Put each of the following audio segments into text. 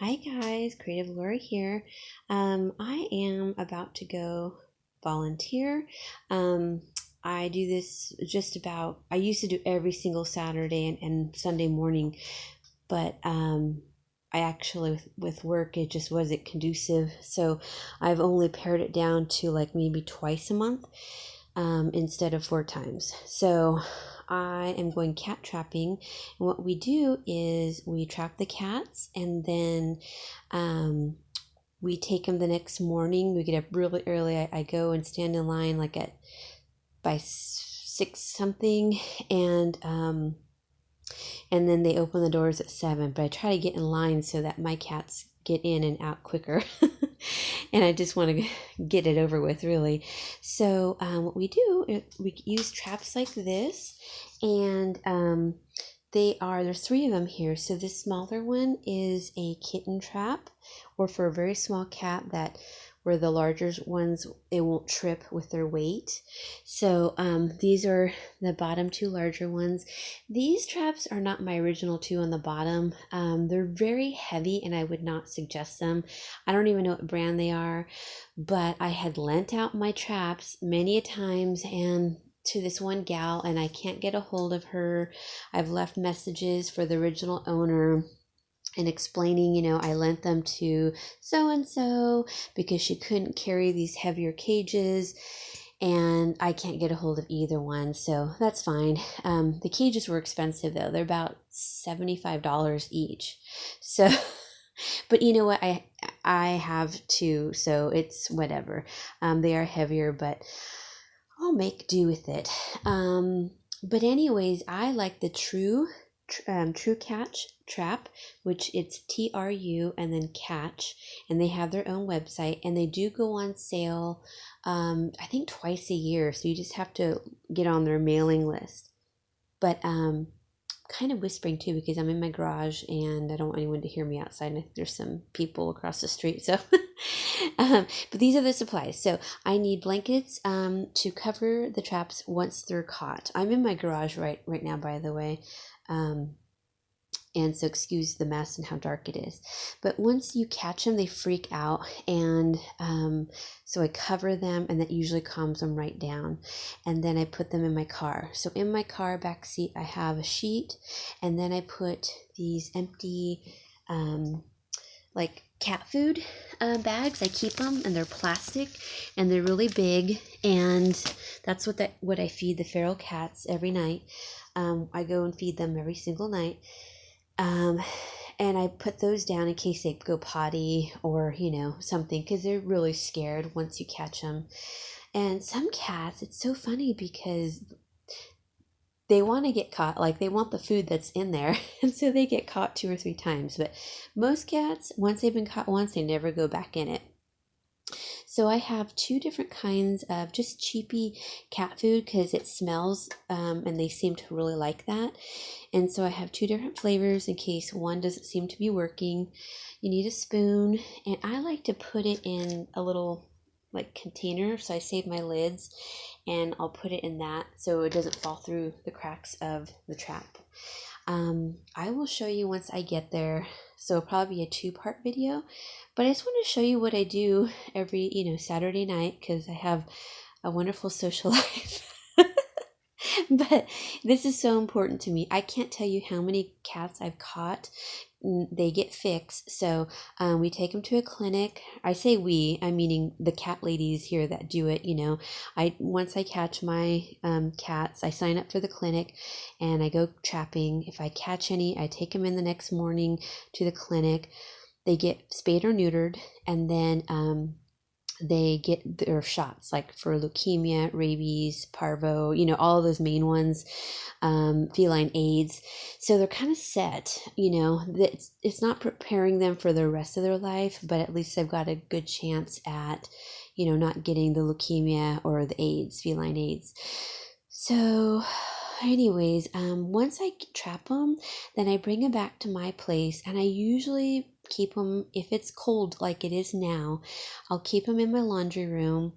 Hi guys, Creative Laura here. I am about to go volunteer. Um, I do this I used to do every single Saturday and Sunday morning, but I actually, with work, it just wasn't conducive. So I've only pared it down to like maybe twice a month instead of 4 times. So I am going cat trapping. And what we do is we trap the cats and then we take them the next morning. We get up really early. I go and stand in line like at by 6 something, and then they open the doors at 7. But I try to get in line so that my cats get in and out quicker. And I just want to get it over with, really. So what we do is we use traps like this, and there's 3 of them here. So this smaller one is a kitten trap, or for a very small cat that where the larger ones, they won't trip with their weight. So these are the bottom 2 larger ones. These traps are not my original 2 on the bottom. They're very heavy and I would not suggest them. I don't even know what brand they are, but I had lent out my traps many a times and to this one gal, and I can't get a hold of her. I've left messages for the original owner and explaining, I lent them to so and so because she couldn't carry these heavier cages, and I can't get a hold of either one, so that's fine. The cages were expensive though; they're about $75 each. So, but you know what? I have 2, so it's whatever. They are heavier, but I'll make do with it. But anyways, I like the True Catch Trap, which it's TRU and then Catch, and they have their own website, and they do go on sale, I think twice a year, so you just have to get on their mailing list. But kind of whispering too because I'm in my garage and I don't want anyone to hear me outside, and there's some people across the street, so but these are the supplies. So I need blankets to cover the traps once they're caught. I'm in my garage right now, by the way, and so excuse the mess and how dark it is. But once you catch them, they freak out, and so I cover them, and that usually calms them right down. And then I put them in my car. So in my car back seat, I have a sheet, and then I put these empty like cat food bags. I keep them, and they're plastic, and they're really big, and that's what I feed the feral cats every night. I go and feed them every single night. And I put those down in case they go potty or, something, because they're really scared once you catch them. And some cats, it's so funny because they want to get caught, like they want the food that's in there, and so they get caught 2 or 3 times. But most cats, once they've been caught once, they never go back in it. So I have 2 different kinds of just cheapy cat food because it smells, and they seem to really like that. And so I have 2 different flavors in case one doesn't seem to be working. You need a spoon, and I like to put it in a little like container, so I save my lids, and I'll put it in that so it doesn't fall through the cracks of the trap. I will show you once I get there, so it'll probably be a 2-part video, but I just want to show you what I do every Saturday night because I have a wonderful social life. But this is so important to me. I can't tell you how many cats I've caught. They get fixed, so we take them to a clinic. I say we, I'm meaning the cat ladies here that do it. Once I catch my cats, I sign up for the clinic and I go trapping. If I catch any, I take them in the next morning to the clinic. They get spayed or neutered, and then they get their shots like for leukemia, rabies, parvo, all those main ones, feline AIDS. So they're kind of set, it's not preparing them for the rest of their life, but at least they've got a good chance at, not getting the leukemia or the AIDS, feline AIDS. So anyways, once I trap them, then I bring them back to my place, and I usually keep them, if it's cold like it is now, I'll keep them in my laundry room,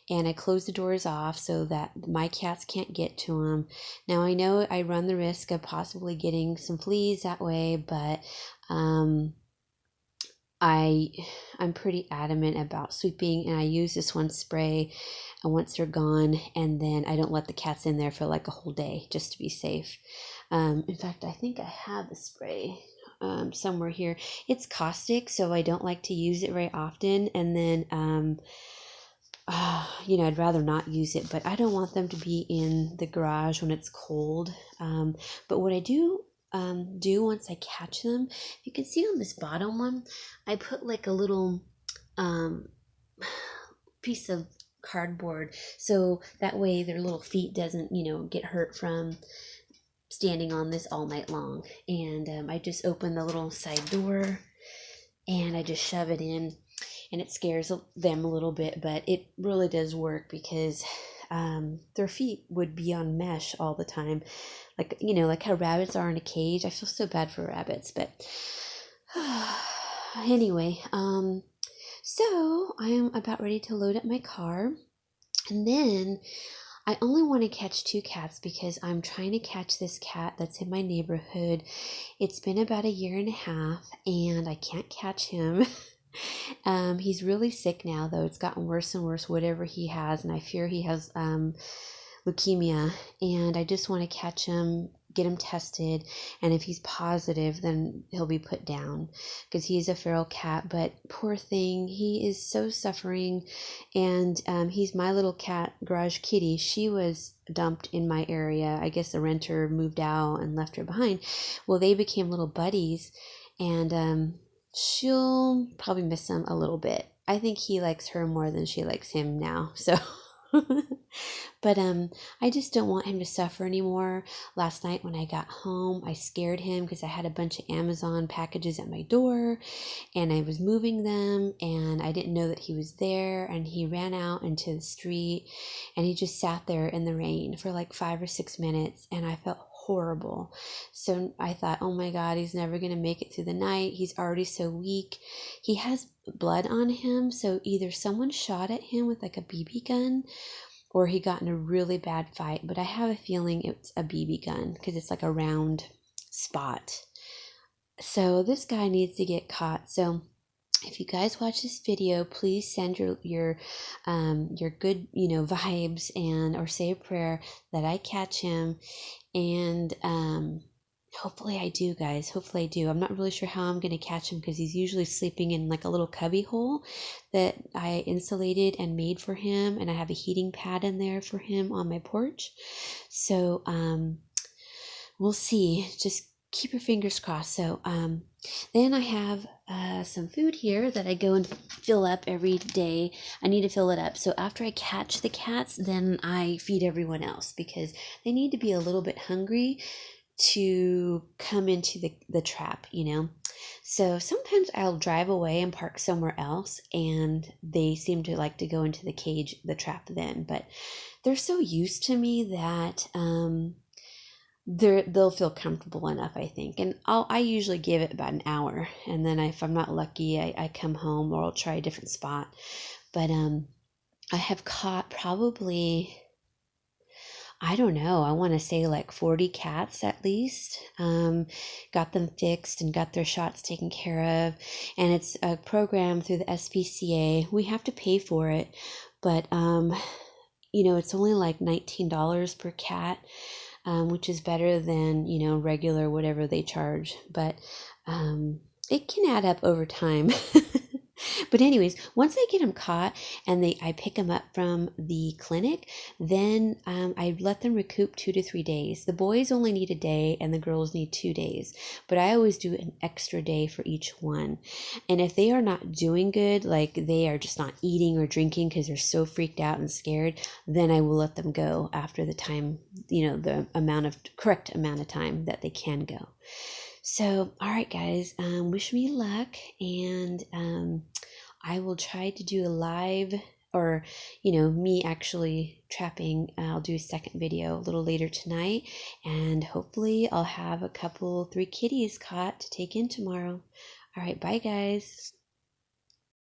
and I close the doors off so that my cats can't get to them. Now I know I run the risk of possibly getting some fleas that way, but I'm pretty adamant about sweeping, and I use this one spray once they're gone, and then I don't let the cats in there for like a whole day just to be safe. In fact, I think I have the spray somewhere here. It's caustic, so I don't like to use it very often, and then I'd rather not use it, but I don't want them to be in the garage when it's cold. But what I do once I catch them, you can see on this bottom one, I put like a little piece of cardboard, so that way their little feet doesn't, get hurt from standing on this all night long. And I just open the little side door and I just shove it in, and it scares them a little bit, but it really does work because their feet would be on mesh all the time, like how rabbits are in a cage. I feel so bad for rabbits, but anyway, so I am about ready to load up my car, and then I only want to catch 2 cats because I'm trying to catch this cat that's in my neighborhood. It's been about a year and a half and I can't catch him. He's really sick now, though. It's gotten worse and worse, whatever he has, and I fear he has leukemia, and I just want to catch him, get him tested, and if he's positive, then he'll be put down because he's a feral cat. But poor thing, he is so suffering, and he's my little cat, Garage Kitty. She was dumped in my area. I guess the renter moved out and left her behind. Well, they became little buddies, and she'll probably miss him a little bit. I think he likes her more than she likes him now, so but I just don't want him to suffer anymore. Last night when I got home, I scared him because I had a bunch of Amazon packages at my door and I was moving them, and I didn't know that he was there, and he ran out into the street and he just sat there in the rain for like 5 or 6 minutes, and I felt horrible. So I thought, oh my God, he's never going to make it through the night. He's already so weak. He has blood on him, so either someone shot at him with like a BB gun or he got in a really bad fight, but I have a feeling it's a BB gun because it's like a round spot. So this guy needs to get caught. So if you guys watch this video, please send your good vibes, and or say a prayer that I catch him, and hopefully I do, guys. Hopefully I do. I'm not really sure how I'm going to catch him because he's usually sleeping in like a little cubby hole that I insulated and made for him, and I have a heating pad in there for him on my porch. So we'll see. Just keep your fingers crossed. So then I have some food here that I go and fill up every day. I need to fill it up. So after I catch the cats, then I feed everyone else because they need to be a little bit hungry to come into the trap, So sometimes I'll drive away and park somewhere else, and they seem to like to go into the trap then. But they're so used to me that they'll feel comfortable enough, I think. And I usually give it about an hour, and then if I'm not lucky, I come home or I'll try a different spot. But I have caught probably, I don't know, I want to say like 40 cats at least. Got them fixed and got their shots taken care of, and it's a program through the SPCA. We have to pay for it, but it's only like $19 per cat, which is better than regular whatever they charge, but it can add up over time. But anyways, once I get them caught and I pick them up from the clinic, then I let them recoup 2 to 3 days. The boys only need a day and the girls need 2 days, but I always do an extra day for each one. And if they are not doing good, like they are just not eating or drinking because they're so freaked out and scared, then I will let them go after the time, the correct amount of time that they can go. So, all right, guys, wish me luck, and I will try to do a live, or, me actually trapping. I'll do a second video a little later tonight, and hopefully I'll have 3 kitties caught to take in tomorrow. All right, bye, guys.